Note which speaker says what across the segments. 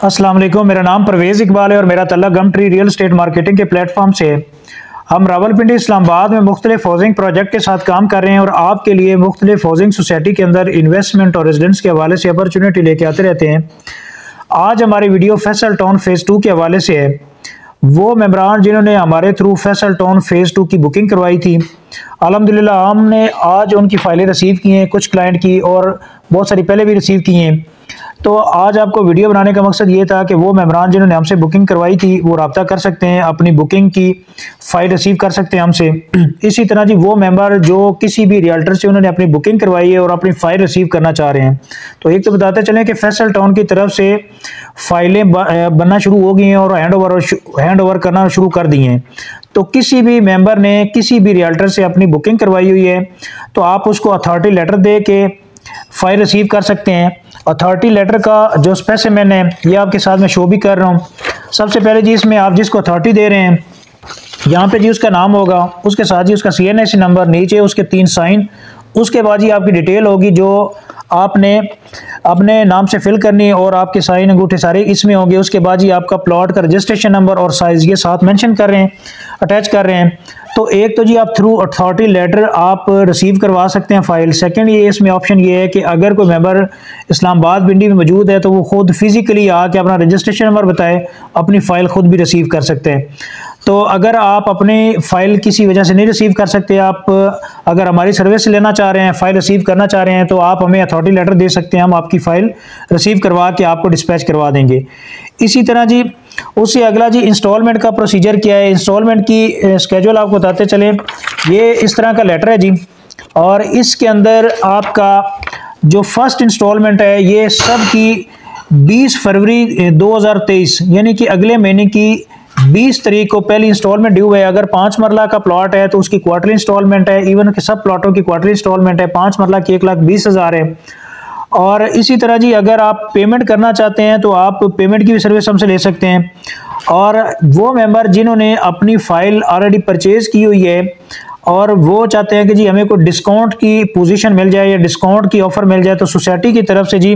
Speaker 1: अस्सलाम वालेकुम। मेरा नाम परवेज़ इकबाल है और मेरा तल्लुक़ गमट्री रियल एस्टेट मार्केटिंग के प्लेटफॉर्म से है। हम रावलपिंडी इस्लामाबाद में मुख्तलिफ हाउसिंग प्रोजेक्ट के साथ काम कर रहे हैं और आपके लिए मुख्तलिफ हाउसिंग सोसाइटी के अंदर इन्वेस्टमेंट और रेजिडेंस के हवाले से अपॉर्चुनिटी लेके आते रहते हैं। आज हमारी वीडियो फैसल टाउन फ़ेज़ 2 के हवाले से है। वो मेंबरान जिन्होंने हमारे थ्रू फैसल टाउन फ़ेज़ 2 की बुकिंग करवाई थी, अल्हम्दुलिल्लाह हमने आज उनकी फ़ाइलें रिसीव की हैं, कुछ क्लाइंट की और बहुत सारी पहले भी रिसीव की हैं। तो आज आपको वीडियो बनाने का मकसद ये था कि वो मेंबरान जिन्होंने हमसे बुकिंग करवाई थी वो रब्ता कर सकते हैं, अपनी बुकिंग की फ़ाइल रिसीव कर सकते हैं हमसे। इसी तरह जी वो मेंबर जो किसी भी रियल्टर से उन्होंने अपनी बुकिंग करवाई है और अपनी फ़ाइल रिसीव करना चाह रहे हैं, तो एक तो बताते चलें कि फैसल टाउन की तरफ से फ़ाइलें बनना शुरू हो गई हैं और हैंड ओवर करना शुरू कर दी हैं। तो किसी भी मेंबर ने किसी भी रियल्टर से अपनी बुकिंग करवाई हुई है तो आप उसको अथॉरिटी लेटर दे के फ़ाइल रिसीव कर सकते हैं। अथॉरिटी लेटर का जो स्पेसिमेन है ये आपके साथ में शो भी कर रहा हूँ। सबसे पहले जी इसमें आप जिसको अथॉरिटी दे रहे हैं यहाँ पे जी उसका नाम होगा, उसके साथ ही उसका CNSE नंबर, नीचे उसके 3 साइन, उसके बाद ही आपकी डिटेल होगी जो आपने अपने नाम से फिल करनी है और आपके साइन अंगूठे सारे इसमें होंगे। उसके बाद ही आपका प्लॉट का रजिस्ट्रेशन नंबर और साइज़ ये साथ मेंशन कर रहे हैं, अटैच कर रहे हैं। तो एक तो जी आप थ्रू अथॉरिटी लेटर आप रिसीव करवा सकते हैं फ़ाइल। सेकंड ये इसमें ऑप्शन ये है कि अगर कोई मेंबर इस्लामाबाद पिंडी में मौजूद है तो वो खुद फिज़िकली आके अपना रजिस्ट्रेशन नंबर बताए, अपनी फ़ाइल खुद भी रिसीव कर सकते हैं। तो अगर आप अपनी फ़ाइल किसी वजह से नहीं रिसीव कर सकते, आप अगर हमारी सर्विस लेना चाह रहे हैं, फ़ाइल रिसीव करना चाह रहे हैं, तो आप हमें अथॉरिटी लेटर दे सकते हैं, हम आपकी फ़ाइल रिसीव करवा के आपको डिस्पैच करवा देंगे। इसी तरह जी उससे अगला जी इंस्टॉलमेंट का प्रोसीजर क्या है। इंस्टॉलमेंट की स्केड्यूल आपको बताते चलें, ये इस तरह का लेटर है जी और इसके अंदर आपका जो फर्स्ट इंस्टॉलमेंट है ये सब की 20 फरवरी 2023 यानी कि अगले महीने की 20 तारीख को पहली इंस्टॉलमेंट ड्यू है। अगर 5 मरला का प्लॉट है तो उसकी क्वार्टरली इंस्टॉलमेंट है, इवन कि सब प्लॉटों की क्वार्टरली इंस्टॉलमेंट है। 5 मरला की 1,20,000 है। और इसी तरह जी अगर आप पेमेंट करना चाहते हैं तो आप पेमेंट की भी सर्विस हमसे ले सकते हैं। और वो मेंबर जिन्होंने अपनी फ़ाइल ऑलरेडी परचेज़ की हुई है और वो चाहते हैं कि जी हमें कोई डिस्काउंट की पोजीशन मिल जाए या डिस्काउंट की ऑफ़र मिल जाए, तो सोसाइटी की तरफ से जी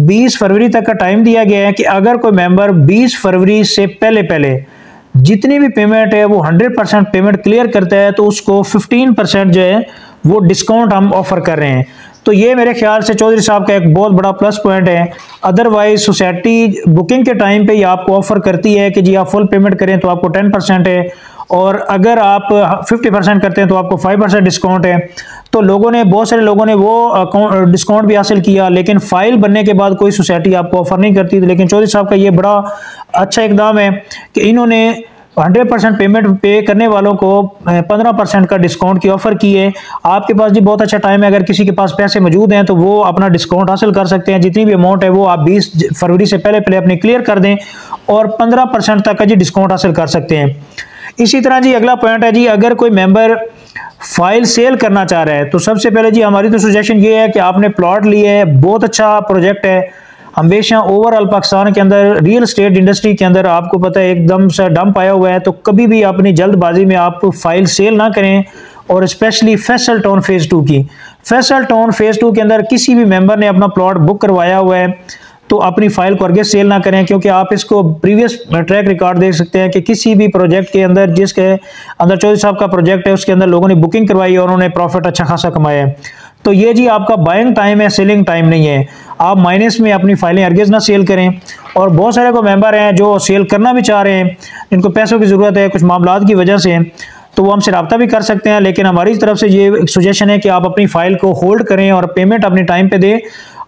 Speaker 1: 20 फरवरी तक का टाइम दिया गया है कि अगर कोई मेंबर 20 फरवरी से पहले जितनी भी पेमेंट है वो 100% पेमेंट क्लियर करता है तो उसको 15% जो है वो डिस्काउंट हम ऑफ़र कर रहे हैं। तो ये मेरे ख्याल से चौधरी साहब का एक बहुत बड़ा प्लस पॉइंट है। अदरवाइज सोसाइटी बुकिंग के टाइम पे ही आपको ऑफ़र करती है कि जी आप फुल पेमेंट करें तो आपको 10% है और अगर आप 50% करते हैं तो आपको 5% डिस्काउंट है। तो बहुत सारे लोगों ने वो डिस्काउंट भी हासिल किया, लेकिन फ़ाइल बनने के बाद कोई सोसाइटी आपको ऑफ़र नहीं करती। लेकिन चौधरी साहब का ये बड़ा अच्छा इकदाम है कि इन्होंने 100% पेमेंट पे करने वालों को 15% का डिस्काउंट की ऑफ़र की है। आपके पास जी बहुत अच्छा टाइम है, अगर किसी के पास पैसे मौजूद हैं तो वो अपना डिस्काउंट हासिल कर सकते हैं। जितनी भी अमाउंट है वो आप 20 फरवरी से पहले अपनी क्लियर कर दें और 15% तक का जी डिस्काउंट हासिल कर सकते हैं। इसी तरह जी अगला पॉइंट है जी अगर कोई मेंबर फ़ाइल सेल करना चाह रहा है तो सबसे पहले जी हमारी तो सजेशन ये है कि आपने प्लॉट लिया है, बहुत अच्छा प्रोजेक्ट है। हमेशा ओवरऑल पाकिस्तान के अंदर रियल एस्टेट इंडस्ट्री के अंदर आपको पता है एकदम से डंप आया हुआ है, तो कभी भी अपनी जल्दबाजी में आप फ़ाइल सेल ना करें। और स्पेशली फैसल टाउन फ़ेज़ 2 की फैसल टाउन फ़ेज़ 2 के अंदर किसी भी मेंबर ने अपना प्लॉट बुक करवाया हुआ है तो अपनी फ़ाइल को आगे सेल ना करें, क्योंकि आप इसको प्रीवियस ट्रैक रिकॉर्ड देख सकते हैं कि किसी भी प्रोजेक्ट के अंदर जिसके अंदर चौधरी साहब का प्रोजेक्ट है उसके अंदर लोगों ने बुकिंग करवाई और उन्होंने प्रॉफिट अच्छा खासा कमाया है। तो ये जी आपका बाइंग टाइम है, सेलिंग टाइम नहीं है। आप माइनस में अपनी फाइलें हरगिज़ ना सेल करें। और बहुत सारे को मेंबर हैं जो सेल करना भी चाह रहे हैं, जिनको पैसों की ज़रूरत है कुछ मामलात की वजह से, तो वो हमसे रब्ता भी कर सकते हैं। लेकिन हमारी तरफ से ये सजेशन है कि आप अपनी फ़ाइल को होल्ड करें और पेमेंट अपनी टाइम पे दें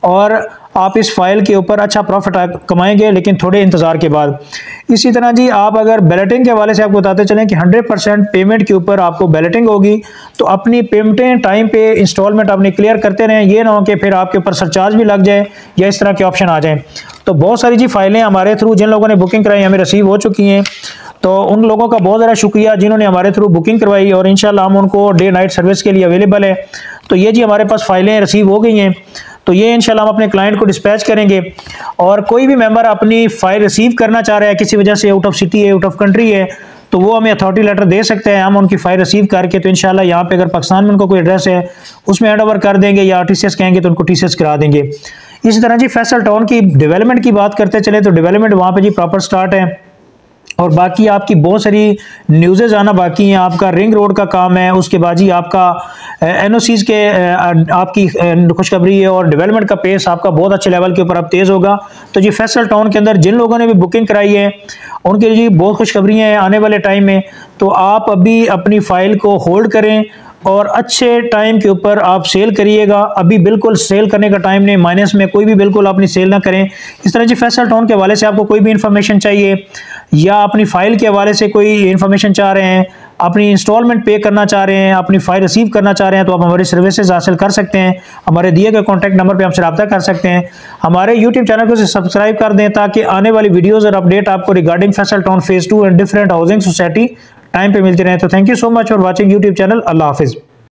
Speaker 1: और आप इस फाइल के ऊपर अच्छा प्रॉफिट कमाएंगे, लेकिन थोड़े इंतज़ार के बाद। इसी तरह जी आप अगर बैलेटिंग के हवाले से आपको बताते चलें कि 100% पेमेंट के ऊपर आपको बैलेटिंग होगी, तो अपनी पेमेंटें टाइम पे इंस्टॉलमेंट अपनी क्लियर करते रहें। ये ना हो कि फिर आपके ऊपर सरचार्ज भी लग जाए या इस तरह के ऑप्शन आ जाएँ। तो बहुत सारी जी फाइलें हमारे थ्रू जिन लोगों ने बुकिंग कराई हमें रिसीव हो चुकी हैं, तो उन लोगों का बहुत ज़्यादा शुक्रिया जिन्होंने हमारे थ्रू बुकिंग करवाई और इंशाल्लाह हम उनको डे नाइट सर्विस के लिए अवेलेबल है। तो ये जी हमारे पास फ़ाइलें रिसीव हो गई हैं, तो ये इंशाल्लाह हम अपने क्लाइंट को डिस्पैच करेंगे। और कोई भी मेंबर अपनी फ़ाइल रिसीव करना चाह रहा है, किसी वजह से आउट ऑफ सिटी है, आउट ऑफ कंट्री है, तो वो हमें अथॉरिटी लेटर दे सकते हैं। हम उनकी फ़ाइल रिसीव करके तो इंशाल्लाह यहाँ पे अगर पाकिस्तान में उनको कोई एड्रेस है उसमें हैंड ओवर कर देंगे या TCS कहेंगे तो उनको TCS करा देंगे। इसी तरह जी फैसल टाउन की डेवलपमेंट की बात करते चले तो डेवलपमेंट वहाँ पे जी प्रॉपर स्टार्ट है, और बाकी आपकी बहुत सारी न्यूज़ेज आना बाकी हैं। आपका रिंग रोड का काम है, उसके बाद जी आपका एनओसीज के आपकी खुशखबरी है, और डेवलपमेंट का पेस आपका बहुत अच्छे लेवल के ऊपर अब तेज़ होगा। तो जी फैसल टाउन के अंदर जिन लोगों ने भी बुकिंग कराई है उनके लिए जी बहुत खुशखबरियाँ हैं आने वाले टाइम में। तो आप अभी अपनी फ़ाइल को होल्ड करें और अच्छे टाइम के ऊपर आप सेल करिएगा। अभी बिल्कुल सेल करने का टाइम नहीं, माइनस में कोई भी बिल्कुल अपनी सेल ना करें। इस तरह जी फैसल टाउन के हवाले से आपको कोई भी इंफॉर्मेशन चाहिए या अपनी फ़ाइल के हवाले से कोई इंफॉर्मेशन चाह रहे हैं, अपनी इंस्टॉलमेंट पे करना चाह रहे हैं, अपनी फ़ाइल रिसीव करना चाह रहे हैं, तो आप हमारी सर्विसेज हासिल कर सकते हैं। हमारे दिए गए कॉन्टैक्ट नंबर पर हमसे रब्ता कर सकते हैं। हमारे यूट्यूब चैनल को सब्सक्राइब कर दें ताकि आने वाली वीडियोज़ और अपडेट आपको regarding Faisal Town phase 2 and different housing society time पे मिलती रहे। तो thank you so much for watching YouTube channel. अल्लाह हाफिज़।